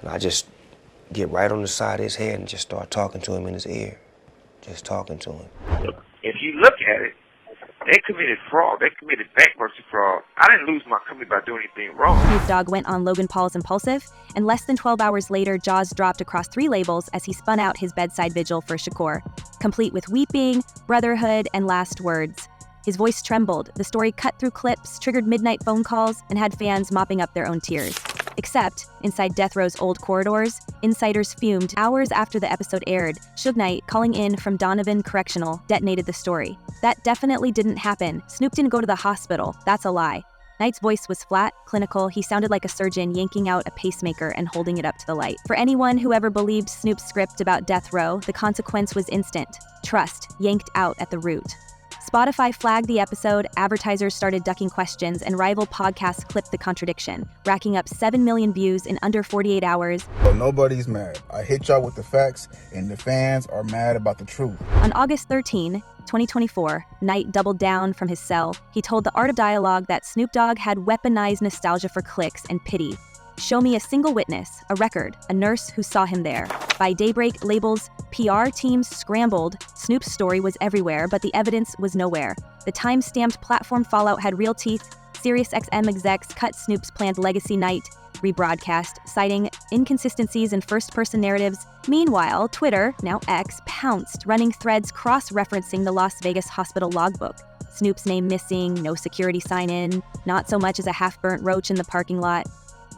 And I just get right on the side of his head and just start talking to him in his ear. Just talking to him. If you look at it, they committed fraud. They committed bankruptcy fraud. I didn't lose my company by doing anything wrong. Snoop Dogg went on Logan Paul's Impaulsive, and less than 12 hours later, jaws dropped across 3 labels as he spun out his bedside vigil for Shakur, complete with weeping, brotherhood, and last words. His voice trembled, the story cut through clips, triggered midnight phone calls, and had fans mopping up their own tears. Except, inside Death Row's old corridors, insiders fumed hours after the episode aired. Suge Knight, calling in from Donovan Correctional, detonated the story. That definitely didn't happen. Snoop didn't go to the hospital. That's a lie. Knight's voice was flat, clinical. He sounded like a surgeon yanking out a pacemaker and holding it up to the light. For anyone who ever believed Snoop's script about Death Row, the consequence was instant. Trust, yanked out at the root. Spotify flagged the episode, advertisers started ducking questions, and rival podcasts clipped the contradiction, racking up 7 million views in under 48 hours. But nobody's mad. I hit y'all with the facts, and the fans are mad about the truth. On August 13, 2024, Knight doubled down from his cell. He told The Art of Dialogue that Snoop Dogg had weaponized nostalgia for clicks and pity. Show me a single witness, a record, a nurse who saw him there. By daybreak, labels, PR teams scrambled. Snoop's story was everywhere, but the evidence was nowhere. The time-stamped platform fallout had real teeth. SiriusXM execs cut Snoop's planned Legacy Night rebroadcast, citing inconsistencies in first-person narratives. Meanwhile, Twitter, now X, pounced, running threads cross-referencing the Las Vegas hospital logbook. Snoop's name missing, no security sign-in, not so much as a half-burnt roach in the parking lot.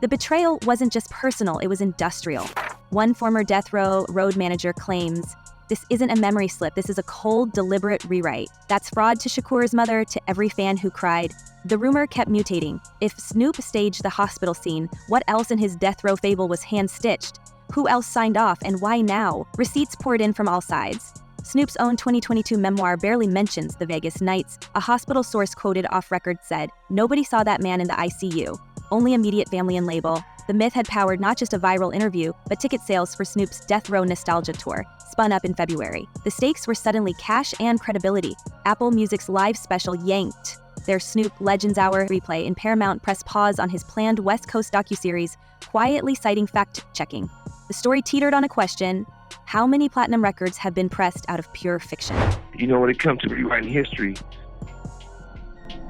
The betrayal wasn't just personal, it was industrial. One former Death Row road manager claims, "This isn't a memory slip, this is a cold, deliberate rewrite." That's fraud to Shakur's mother, to every fan who cried. The rumor kept mutating. If Snoop staged the hospital scene, what else in his Death Row fable was hand-stitched? Who else signed off, and why now? Receipts poured in from all sides. Snoop's own 2022 memoir barely mentions the Vegas nights. A hospital source quoted off-record said, "Nobody saw that man in the ICU. Only immediate family and label." The myth had powered not just a viral interview, but ticket sales for Snoop's Death Row Nostalgia Tour, spun up in February. The stakes were suddenly cash and credibility. Apple Music's live special yanked their Snoop Legends Hour replay, and Paramount pressed pause on his planned West Coast docuseries, quietly citing fact-checking. The story teetered on a question: how many platinum records have been pressed out of pure fiction? You know, when it comes to rewriting history,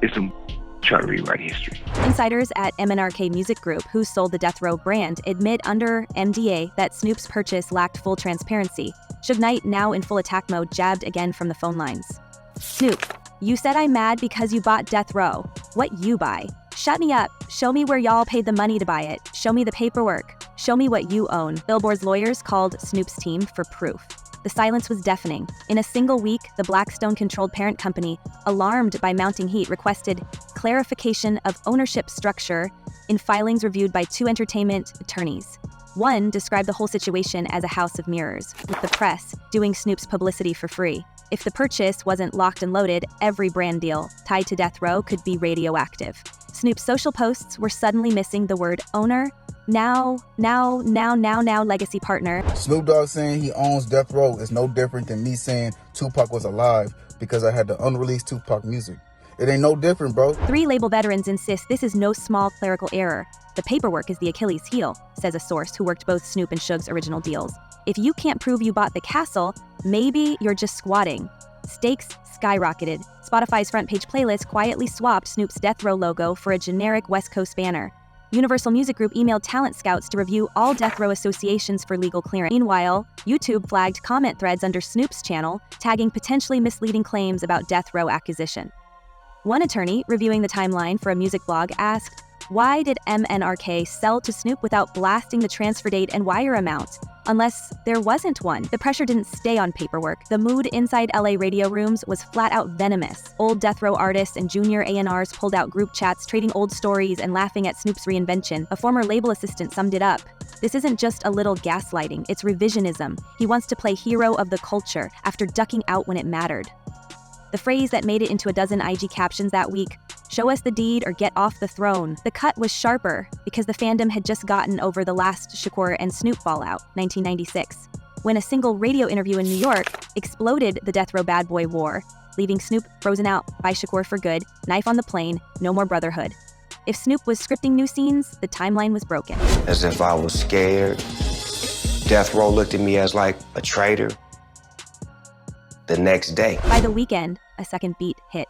it's some try to rewrite history. Insiders at MNRK Music Group, who sold the Death Row brand, admit under NDA that Snoop's purchase lacked full transparency. Suge Knight, now in full attack mode, jabbed again from the phone lines. "Snoop, you said I'm mad because you bought Death Row. What you buy? Shut me up. Show me where y'all paid the money to buy it. Show me the paperwork. Show me what you own." Billboard's lawyers called Snoop's team for proof. The silence was deafening. In a single week, the Blackstone-controlled parent company, alarmed by mounting heat, requested clarification of ownership structure in filings reviewed by 2 entertainment attorneys. One described the whole situation as a house of mirrors, with the press doing Snoop's publicity for free. If the purchase wasn't locked and loaded, every brand deal tied to Death Row could be radioactive. Snoop's social posts were suddenly missing the word owner. Now, legacy partner. Snoop Dogg saying he owns Death Row is no different than me saying Tupac was alive because I had the unreleased Tupac music. It ain't no different, bro. 3 label veterans insist this is no small clerical error. The paperwork is the Achilles heel, says a source who worked both Snoop and Suge's original deals. If you can't prove you bought the castle, maybe you're just squatting. Stakes skyrocketed. Spotify's front page playlist quietly swapped Snoop's Death Row logo for a generic West Coast banner. Universal Music Group emailed talent scouts to review all Death Row associations for legal clearance. Meanwhile, YouTube flagged comment threads under Snoop's channel, tagging potentially misleading claims about Death Row acquisition. One attorney, reviewing the timeline for a music blog, asked, "Why did MNRK sell to Snoop without blasting the transfer date and wire amount? Unless there wasn't one." The pressure didn't stay on paperwork. The mood inside LA radio rooms was flat out venomous. Old Death Row artists and junior A&Rs pulled out group chats, trading old stories and laughing at Snoop's reinvention. A former label assistant summed it up. "This isn't just a little gaslighting, it's revisionism. He wants to play hero of the culture after ducking out when it mattered." The phrase that made it into a dozen IG captions that week, "Show us the deed or get off the throne." The cut was sharper because the fandom had just gotten over the last Shakur and Snoop fallout, 1996, when a single radio interview in New York exploded the Death Row bad boy war, leaving Snoop frozen out by Shakur for good, knife on the plane, no more brotherhood. If Snoop was scripting new scenes, the timeline was broken. As if I was scared. Death Row looked at me as like a traitor. The next day. By the weekend, a second beat hit.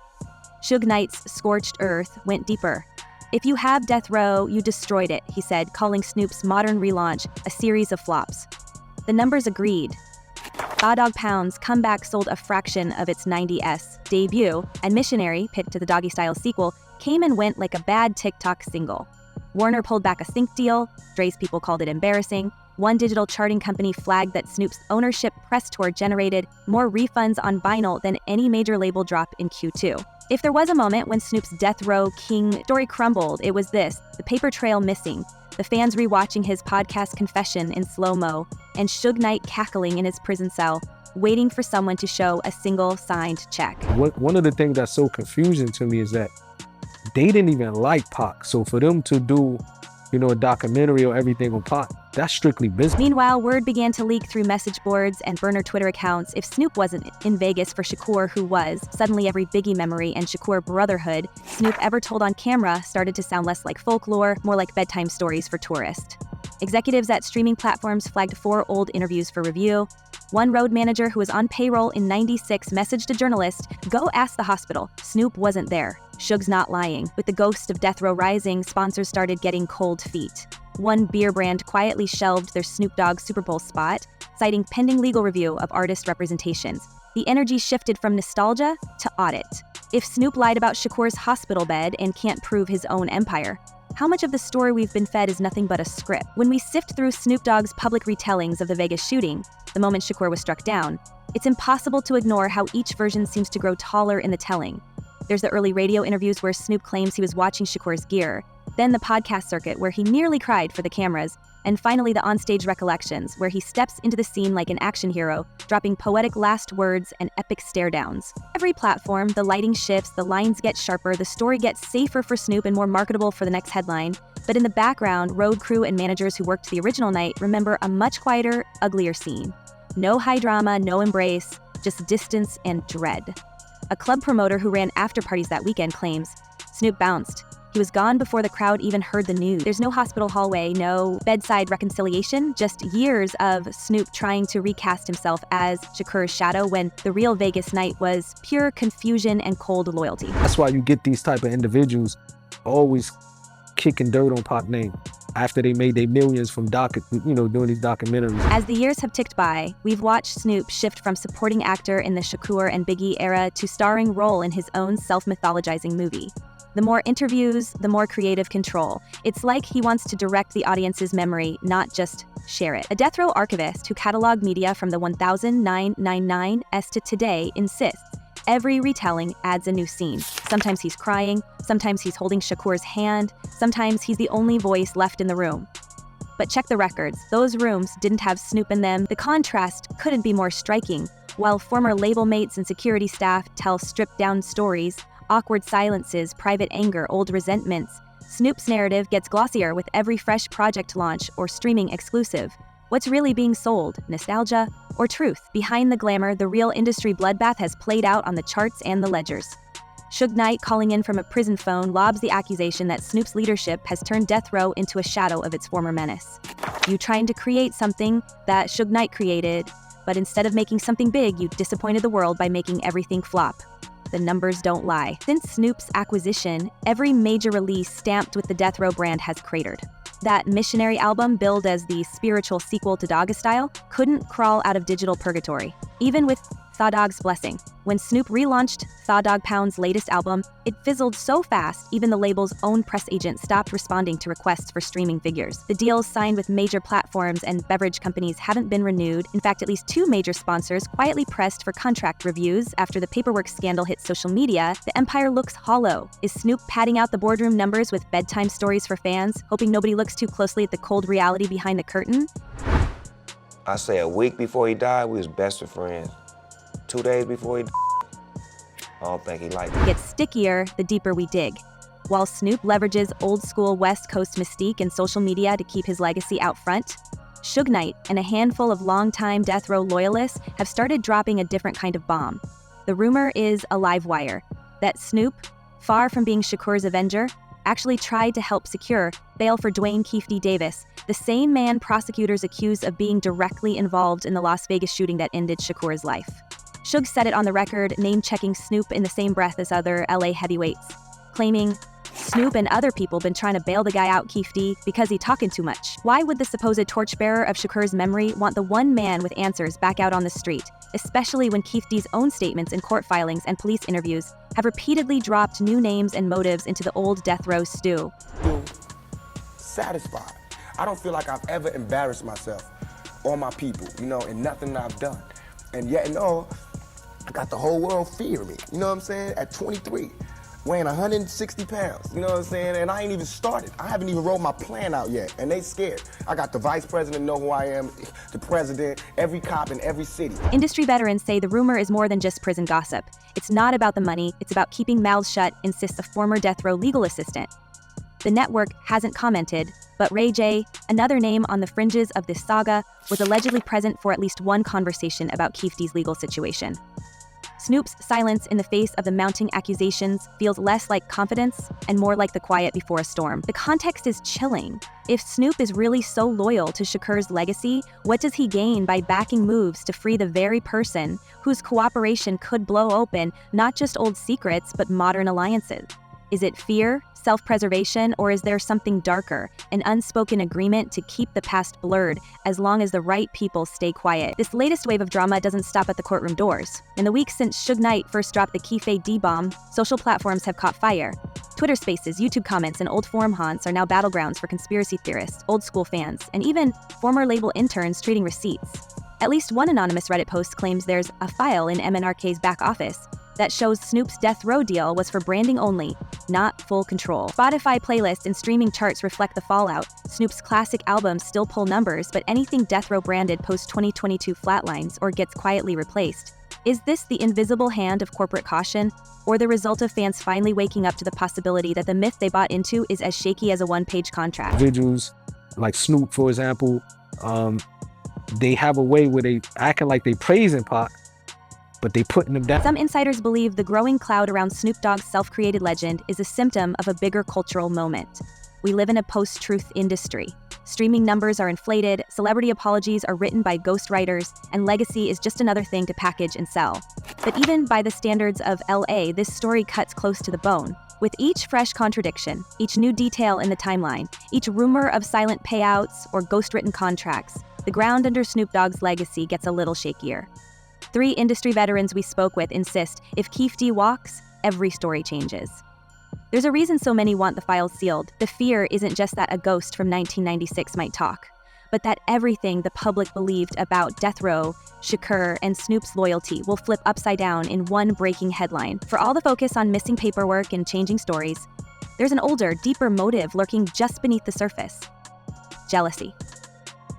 Suge Knight's Scorched Earth went deeper. "If you have Death Row, you destroyed it," he said, calling Snoop's modern relaunch a series of flops. The numbers agreed. Dog Pound's comeback sold a fraction of its 90s debut, and Missionary, picked to the Doggy Style sequel, came and went like a bad TikTok single. Warner pulled back a sync deal, Dre's people called it embarrassing, one digital charting company flagged that Snoop's ownership press tour generated more refunds on vinyl than any major label drop in Q2. If there was a moment when Snoop's Death Row King story crumbled, it was this: the paper trail missing, the fans rewatching his podcast confession in slow-mo, and Suge Knight cackling in his prison cell, waiting for someone to show a single signed check. One of the things that's so confusing to me is that they didn't even like Pac. So for them to do, a documentary or everything on Pac, that's strictly business. Meanwhile, word began to leak through message boards and burner Twitter accounts. If Snoop wasn't in Vegas for Shakur, who was, suddenly every Biggie memory and Shakur brotherhood Snoop ever told on camera started to sound less like folklore, more like bedtime stories for tourists. Executives at streaming platforms flagged 4 old interviews for review. One road manager who was on payroll in '96 messaged a journalist, "Go ask the hospital. Snoop wasn't there." Suge's not lying. With the ghost of Death Row rising, sponsors started getting cold feet. One beer brand quietly shelved their Snoop Dogg Super Bowl spot, citing pending legal review of artist representations. The energy shifted from nostalgia to audit. If Snoop lied about Shakur's hospital bed and can't prove his own empire, how much of the story we've been fed is nothing but a script? When we sift through Snoop Dogg's public retellings of the Vegas shooting, the moment Shakur was struck down, it's impossible to ignore how each version seems to grow taller in the telling. There's the early radio interviews where Snoop claims he was watching Shakur's gear, then the podcast circuit where he nearly cried for the cameras, and finally the onstage recollections where he steps into the scene like an action hero, dropping poetic last words and epic stare-downs. Every platform, the lighting shifts, the lines get sharper, the story gets safer for Snoop and more marketable for the next headline. But in the background, road crew and managers who worked the original night remember a much quieter, uglier scene. No high drama, no embrace, just distance and dread. A club promoter who ran after-parties that weekend claims, Snoop bounced. He was gone before the crowd even heard the news. There's no hospital hallway, no bedside reconciliation, just years of Snoop trying to recast himself as Shakur's shadow when the real Vegas night was pure confusion and cold loyalty. That's why you get these type of individuals always kicking dirt on Pac name after they made their millions from doing these documentaries. As the years have ticked by, we've watched Snoop shift from supporting actor in the Shakur and Biggie era to starring role in his own self-mythologizing movie. The more interviews, the more creative control. It's like he wants to direct the audience's memory, not just share it. A Death Row archivist who cataloged media from the 1999s to today insists every retelling adds a new scene. Sometimes he's crying, sometimes he's holding Shakur's hand, sometimes he's the only voice left in the room. But check the records. Those rooms didn't have Snoop in them. The contrast couldn't be more striking. While former label mates and security staff tell stripped-down stories, awkward silences, private anger, old resentments, Snoop's narrative gets glossier with every fresh project launch or streaming exclusive. What's really being sold, nostalgia or truth? Behind the glamour, the real industry bloodbath has played out on the charts and the ledgers. Suge Knight, calling in from a prison phone, lobs the accusation that Snoop's leadership has turned Death Row into a shadow of its former menace. You trying to create something that Suge Knight created, but instead of making something big, you disappointed the world by making everything flop. The numbers don't lie. Since Snoop's acquisition, every major release stamped with the Death Row brand has cratered. That Missionary album, billed as the spiritual sequel to Doggy Style, couldn't crawl out of digital purgatory, even with Dogg's blessing. When Snoop relaunched Dog Pound's latest album, it fizzled so fast, even the label's own press agent stopped responding to requests for streaming figures. The deals signed with major platforms and beverage companies haven't been renewed. In fact, at least 2 major sponsors quietly pressed for contract reviews after the paperwork scandal hit social media. The empire looks hollow. Is Snoop padding out the boardroom numbers with bedtime stories for fans, hoping nobody looks too closely at the cold reality behind the curtain? I say a week before he died, we was best of friends. 2 days before he I don't think he liked it. Gets stickier the deeper we dig. While Snoop leverages old-school West Coast mystique and social media to keep his legacy out front, Suge Knight and a handful of longtime Death Row loyalists have started dropping a different kind of bomb. The rumor is a live wire that Snoop, far from being Shakur's avenger, actually tried to help secure bail for Dwayne Keefe D. Davis, the same man prosecutors accused of being directly involved in the Las Vegas shooting that ended Shakur's life. Suge said it on the record, name-checking Snoop in the same breath as other LA heavyweights, claiming, Snoop and other people been trying to bail the guy out, Keefe D, because he talking too much. Why would the supposed torchbearer of Shakur's memory want the one man with answers back out on the street, especially when Keefe D's own statements in court filings and police interviews have repeatedly dropped new names and motives into the old death row stew? Satisfied. I don't feel like I've ever embarrassed myself or my people, in nothing that I've done. And yet and all, I got the whole world fearing me, you know what I'm saying? At 23, weighing 160 pounds, you know what I'm saying? And I ain't even started. I haven't even rolled my plan out yet, and they scared. I got the vice president know who I am, the president, every cop in every city. Industry veterans say the rumor is more than just prison gossip. It's not about the money, it's about keeping mouths shut, insists a former death row legal assistant. The network hasn't commented, but Ray J, another name on the fringes of this saga, was allegedly present for at least one conversation about Keefe D's legal situation. Snoop's silence in the face of the mounting accusations feels less like confidence and more like the quiet before a storm. The context is chilling. If Snoop is really so loyal to Shakur's legacy, what does he gain by backing moves to free the very person whose cooperation could blow open not just old secrets but modern alliances? Is it fear, self-preservation, or is there something darker, an unspoken agreement to keep the past blurred as long as the right people stay quiet? This latest wave of drama doesn't stop at the courtroom doors. In the weeks since Suge Knight first dropped the Keefe D bomb, social platforms have caught fire. Twitter spaces, YouTube comments, and old forum haunts are now battlegrounds for conspiracy theorists, old school fans, and even former label interns trading receipts. At least one anonymous Reddit post claims there's a file in MNRK's back office that shows Snoop's death row deal was for branding only, not full control. Spotify playlists and streaming charts reflect the fallout. Snoop's classic albums still pull numbers, but anything death row branded post-2022 flatlines or gets quietly replaced. Is this the invisible hand of corporate caution, or the result of fans finally waking up to the possibility that the myth they bought into is as shaky as a one-page contract? Vigils, like Snoop, for example, they have a way where they acting like they praising Pac, but they putting them down. Some insiders believe the growing cloud around Snoop Dogg's self-created legend is a symptom of a bigger cultural moment. We live in a post-truth industry. Streaming numbers are inflated, celebrity apologies are written by ghostwriters, and legacy is just another thing to package and sell. But even by the standards of LA, this story cuts close to the bone. With each fresh contradiction, each new detail in the timeline, each rumor of silent payouts or ghost-written contracts, the ground under Snoop Dogg's legacy gets a little shakier. 3 industry veterans we spoke with insist if Keefe D walks, every story changes. There's a reason so many want the files sealed. The fear isn't just that a ghost from 1996 might talk, but that everything the public believed about death row, Shakur, and Snoop's loyalty will flip upside down in one breaking headline. For all the focus on missing paperwork and changing stories, there's an older, deeper motive lurking just beneath the surface: jealousy.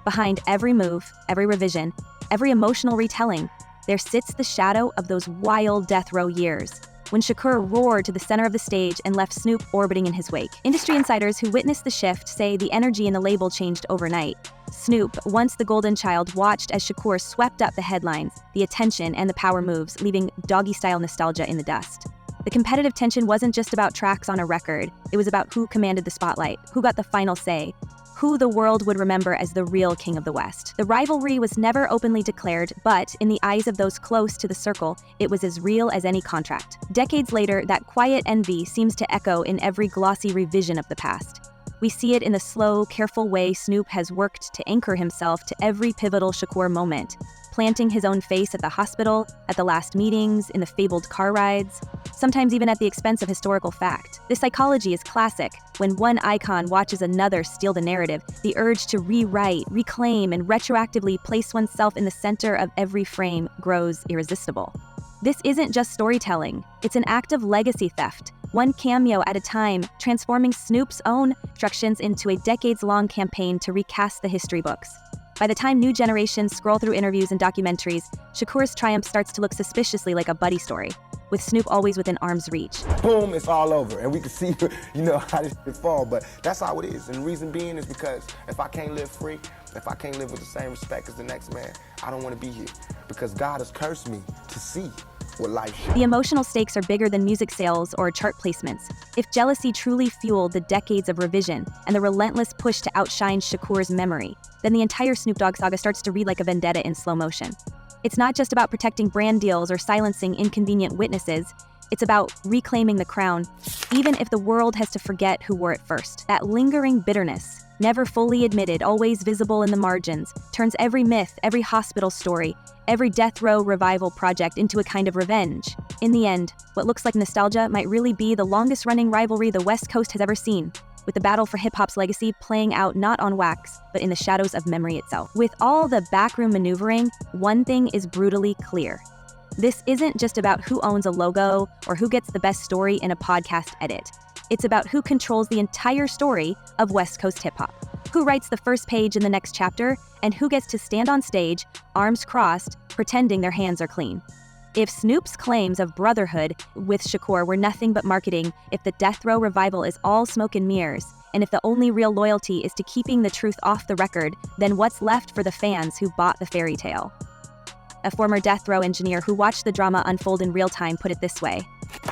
Behind every move, every revision, every emotional retelling, there sits the shadow of those wild death row years, when Shakur roared to the center of the stage and left Snoop orbiting in his wake. Industry insiders who witnessed the shift say the energy in the label changed overnight. Snoop, once the golden child, watched as Shakur swept up the headlines, the attention, and the power moves, leaving doggy-style nostalgia in the dust. The competitive tension wasn't just about tracks on a record, it was about who commanded the spotlight, who got the final say, who the world would remember as the real king of the West. The rivalry was never openly declared, but in the eyes of those close to the circle, it was as real as any contract. Decades later, that quiet envy seems to echo in every glossy revision of the past. We see it in the slow, careful way Snoop has worked to anchor himself to every pivotal Shakur moment, planting his own face at the hospital, at the last meetings, in the fabled car rides, sometimes even at the expense of historical fact. This psychology is classic. When one icon watches another steal the narrative, the urge to rewrite, reclaim, and retroactively place oneself in the center of every frame grows irresistible. This isn't just storytelling, it's an act of legacy theft, one cameo at a time, transforming Snoop's own instructions into a decades-long campaign to recast the history books. By the time new generations scroll through interviews and documentaries, Shakur's triumph starts to look suspiciously like a buddy story, with Snoop always within arm's reach. Boom, it's all over, and we can see, how this shit fall, but that's how it is. And the reason being is because if I can't live free, if I can't live with the same respect as the next man, I don't want to be here. Because God has cursed me to see what life should. The emotional stakes are bigger than music sales or chart placements. If jealousy truly fueled the decades of revision and the relentless push to outshine Shakur's memory, then the entire Snoop Dogg saga starts to read like a vendetta in slow motion. It's not just about protecting brand deals or silencing inconvenient witnesses. It's about reclaiming the crown, even if the world has to forget who wore it first. That lingering bitterness, never fully admitted, always visible in the margins, turns every myth, every hospital story, every death row revival project into a kind of revenge. In the end, what looks like nostalgia might really be the longest-running rivalry the West Coast has ever seen, with the battle for hip-hop's legacy playing out not on wax, but in the shadows of memory itself. With all the backroom maneuvering, one thing is brutally clear. This isn't just about who owns a logo or who gets the best story in a podcast edit. It's about who controls the entire story of West Coast hip-hop, who writes the first page in the next chapter, and who gets to stand on stage, arms crossed, pretending their hands are clean. If Snoop's claims of brotherhood with Shakur were nothing but marketing, if the death row revival is all smoke and mirrors, and if the only real loyalty is to keeping the truth off the record, then what's left for the fans who bought the fairy tale? A former death row engineer who watched the drama unfold in real time put it this way: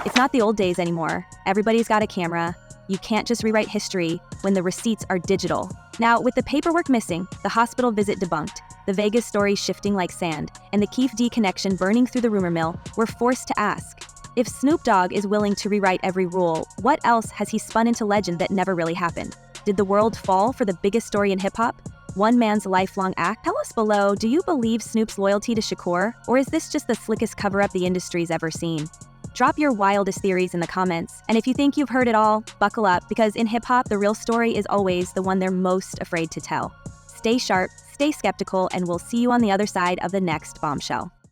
"It's not the old days anymore. Everybody's got a camera. You can't just rewrite history when the receipts are digital." Now, with the paperwork missing, the hospital visit debunked, the Vegas story shifting like sand, and the Keefe D connection burning through the rumor mill, we're forced to ask, if Snoop Dogg is willing to rewrite every rule, what else has he spun into legend that never really happened? Did the world fall for the biggest story in hip-hop? One man's lifelong act? Tell us below, do you believe Snoop's loyalty to Shakur? Or is this just the slickest cover-up the industry's ever seen? Drop your wildest theories in the comments, and if you think you've heard it all, buckle up, because in hip-hop, the real story is always the one they're most afraid to tell. Stay sharp, stay skeptical, and we'll see you on the other side of the next bombshell.